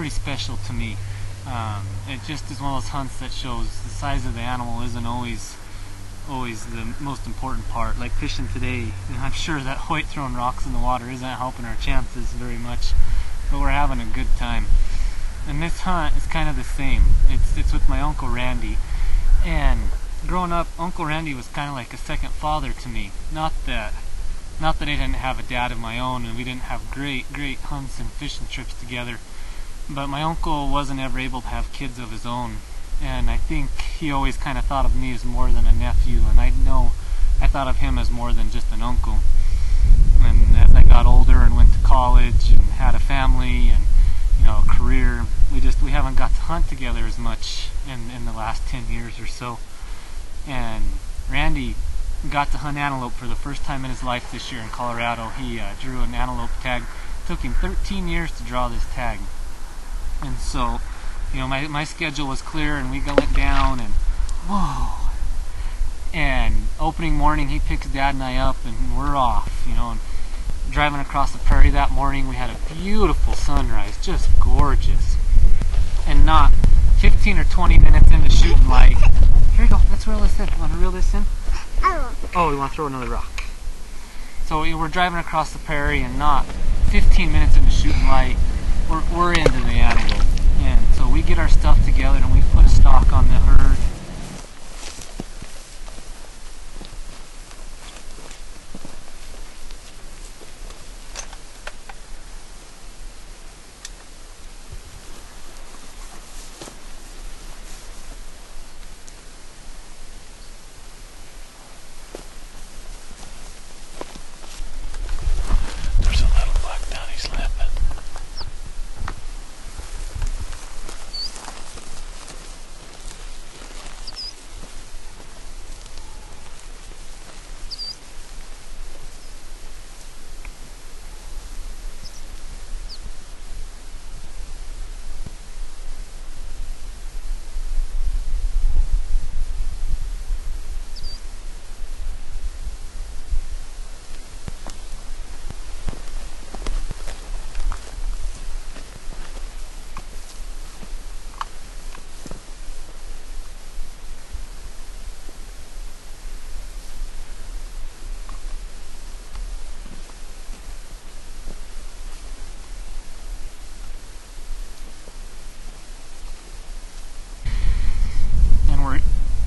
pretty special to me. It just is one of those hunts that shows the size of the animal isn't always the most important part. Like fishing today, I'm sure that Hoyt throwing rocks in the water isn't helping our chances very much, but we're having a good time. And this hunt is kind of the same. It's with my Uncle Randy, and growing up, Uncle Randy was kind of like a second father to me. Not that I didn't have a dad of my own and we didn't have great hunts and fishing trips together, but my uncle wasn't ever able to have kids of his own, and I think he always kind of thought of me as more than a nephew, and I know I thought of him as more than just an uncle. And as I got older and went to college and had a family and a career, we haven't got to hunt together as much in the last 10 years or so. And Randy got to hunt antelope for the first time in his life this year in Colorado. He drew an antelope tag. It took him 13 years to draw this tag. And so, my schedule was clear, and we went down, and whoa! And opening morning, he picks Dad and I up, and we're off. And driving across the prairie that morning, we had a beautiful sunrise, just gorgeous. And not 15 or 20 minutes into shooting light. Here you go. Let's reel this in. Want to reel this in? Oh, we want to throw another rock. So we're driving across the prairie, and not 15 minutes into shooting light, we're into the antelope. And so we get our stuff together, and we put a stalk on the herd.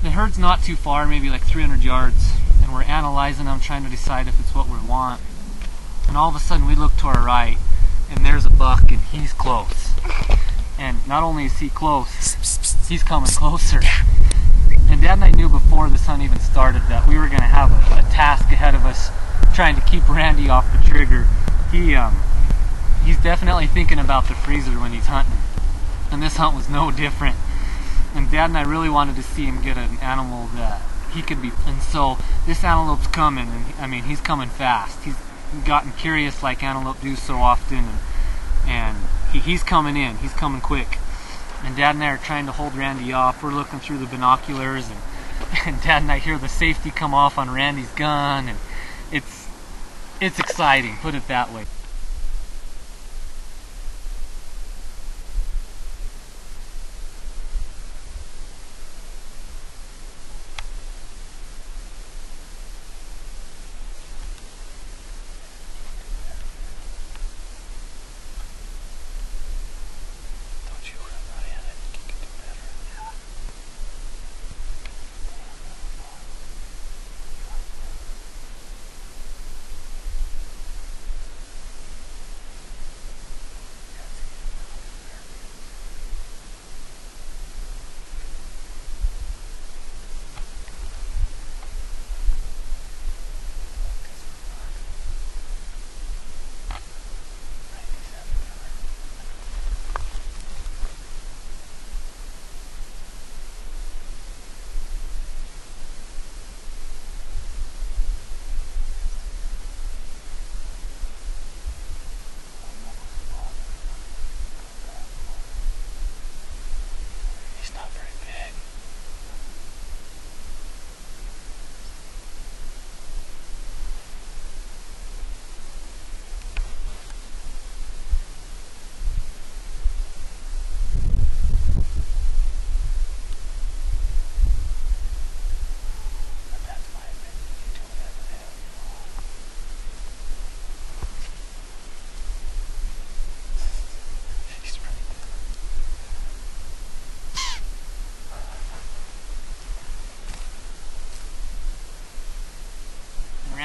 The herd's not too far, maybe like 300 yards, and we're analyzing them, trying to decide if it's what we want. And all of a sudden we look to our right, and there's a buck, and he's close. And not only is he close, he's coming closer. And Dad and I knew before this hunt even started that we were going to have a task ahead of us, trying to keep Randy off the trigger. He's definitely thinking about the freezer when he's hunting, and this hunt was no different. And Dad and I really wanted to see him get an animal that he could be. And so this antelope's coming, and he's coming fast. He's gotten curious like antelope do so often, and he's coming in. He's coming quick. And Dad and I are trying to hold Randy off. We're looking through the binoculars, and Dad and I hear the safety come off on Randy's gun, and it's exciting, put it that way.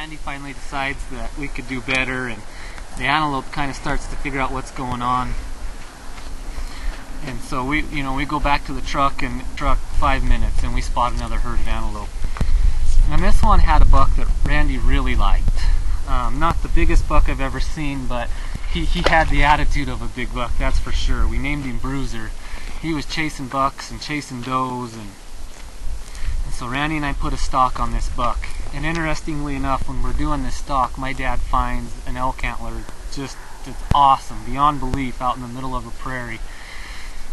Randy finally decides that we could do better, and the antelope kind of starts to figure out what's going on. And so we go back to the truck, and 5 minutes, and we spot another herd of antelope. And this one had a buck that Randy really liked. Not the biggest buck I've ever seen, but he had the attitude of a big buck, that's for sure. We named him Bruiser. He was chasing bucks and chasing does, and so Randy and I put a stalk on this buck. And interestingly enough, when we're doing this stalk, my dad finds an elk antler just awesome, beyond belief, out in the middle of a prairie.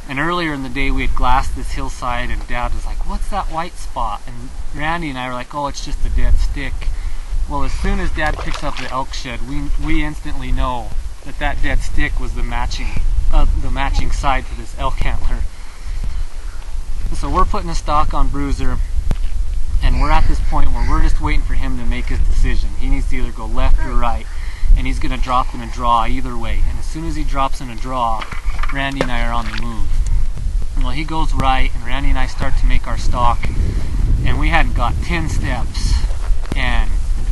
And earlier in the day we had glassed this hillside, and Dad was like, "What's that white spot?" And Randy and I were like, "Oh, it's just a dead stick." Well, as soon as Dad picks up the elk shed, we instantly know that dead stick was the matching side to this elk antler. So we're putting a stalk on Bruiser, and we're at this point where we're just waiting for him to make his decision. He needs to either go left or right, and he's going to drop in a draw either way. And as soon as he drops in a draw, Randy and I are on the move. Well, he goes right, and Randy and I start to make our stalk, and we hadn't got 10 steps, and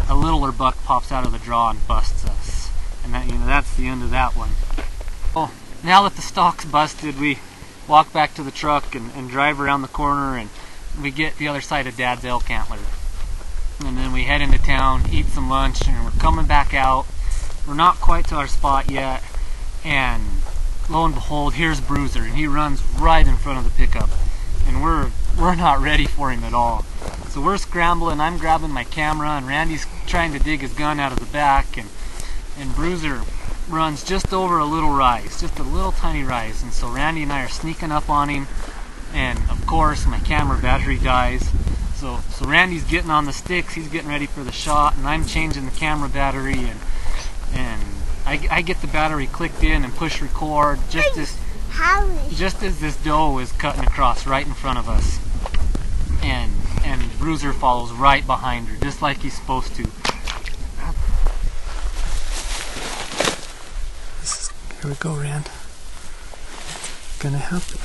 a littler buck pops out of the draw and busts us. And that's the end of that one. Well, now that the stalk's busted, we walk back to the truck and drive around the corner, and we get the other side of Dad's elk antler. And then we head into town, eat some lunch, and we're coming back out. We're not quite to our spot yet, and lo and behold, here's Bruiser, and he runs right in front of the pickup, and we're not ready for him at all. So we're scrambling. I'm grabbing my camera, and Randy's trying to dig his gun out of the back, and Bruiser runs just over a little rise, just a little tiny rise. And so Randy and I are sneaking up on him, and of course my camera battery dies. So Randy's getting on the sticks, he's getting ready for the shot, and I'm changing the camera battery, and I get the battery clicked in and push record just as this doe is cutting across right in front of us, and Bruiser follows right behind her, just like he's supposed to. Here we go, Rand. Gonna happen.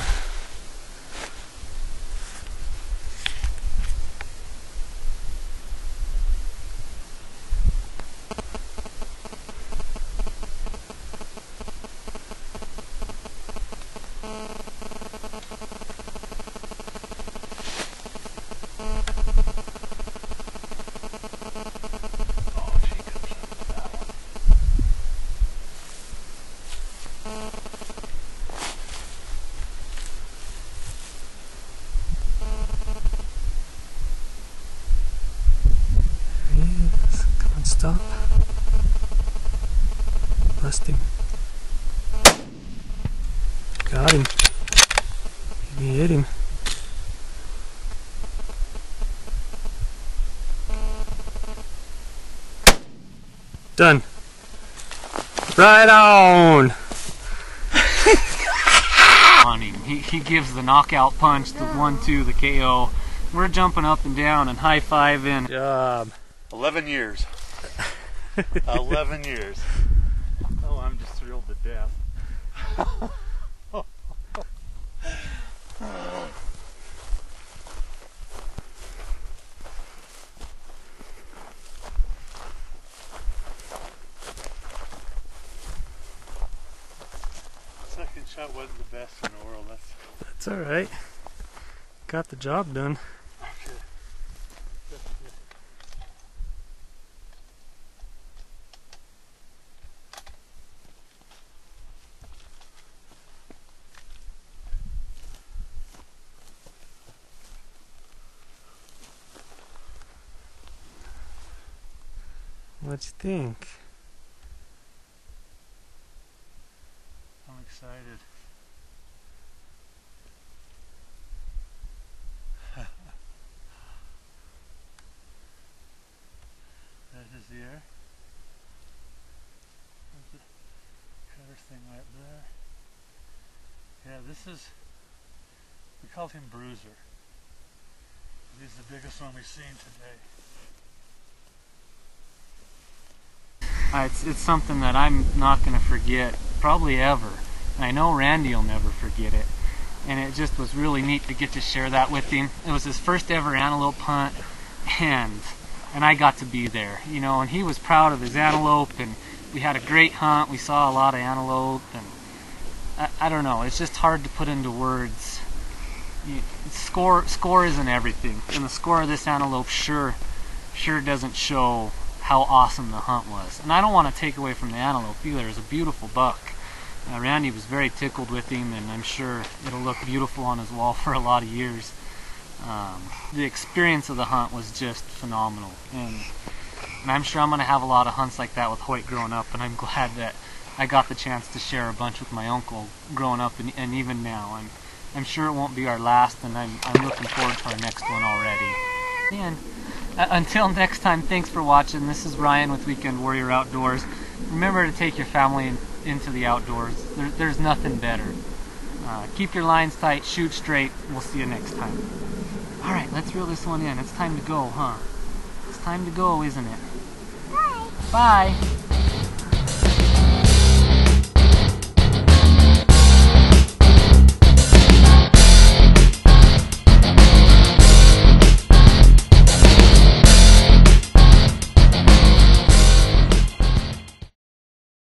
Stop. Bust him. Got him. Maybe hit him. Done. Right on. On him. He gives the knockout punch, the 1-2, the KO. We're jumping up and down and high-fiving. Good job. 11 years. 11 years. Oh, I'm just thrilled to death. Second shot wasn't the best in the world. That's all right. Got the job done. Okay. What you think? I'm excited. That is the air. There's the cutter thing right there. Yeah, this is, we called him Bruiser. He's the biggest one we've seen today. It's something that I'm not going to forget, probably ever. And I know Randy will never forget it. And it just was really neat to get to share that with him. It was his first ever antelope hunt, and and I got to be there, you know, and he was proud of his antelope, and we had a great hunt. We saw a lot of antelope, and I don't know, it's just hard to put into words. Score isn't everything, and the score of this antelope sure doesn't show how awesome the hunt was. And I don't want to take away from the antelope either. It was a beautiful buck. Randy was very tickled with him, and I'm sure it'll look beautiful on his wall for a lot of years. The experience of the hunt was just phenomenal, and I'm sure I'm going to have a lot of hunts like that with Hoyt growing up, and I'm glad that I got the chance to share a bunch with my uncle growing up, and even now. I'm sure it won't be our last, and I'm looking forward to our next one already. And until next time, thanks for watching. This is Ryan with Weekend Warrior Outdoors. Remember to take your family into the outdoors. There's nothing better. Keep your lines tight, shoot straight. We'll see you next time. Alright, let's reel this one in. It's time to go, huh? It's time to go, isn't it? Bye. Bye.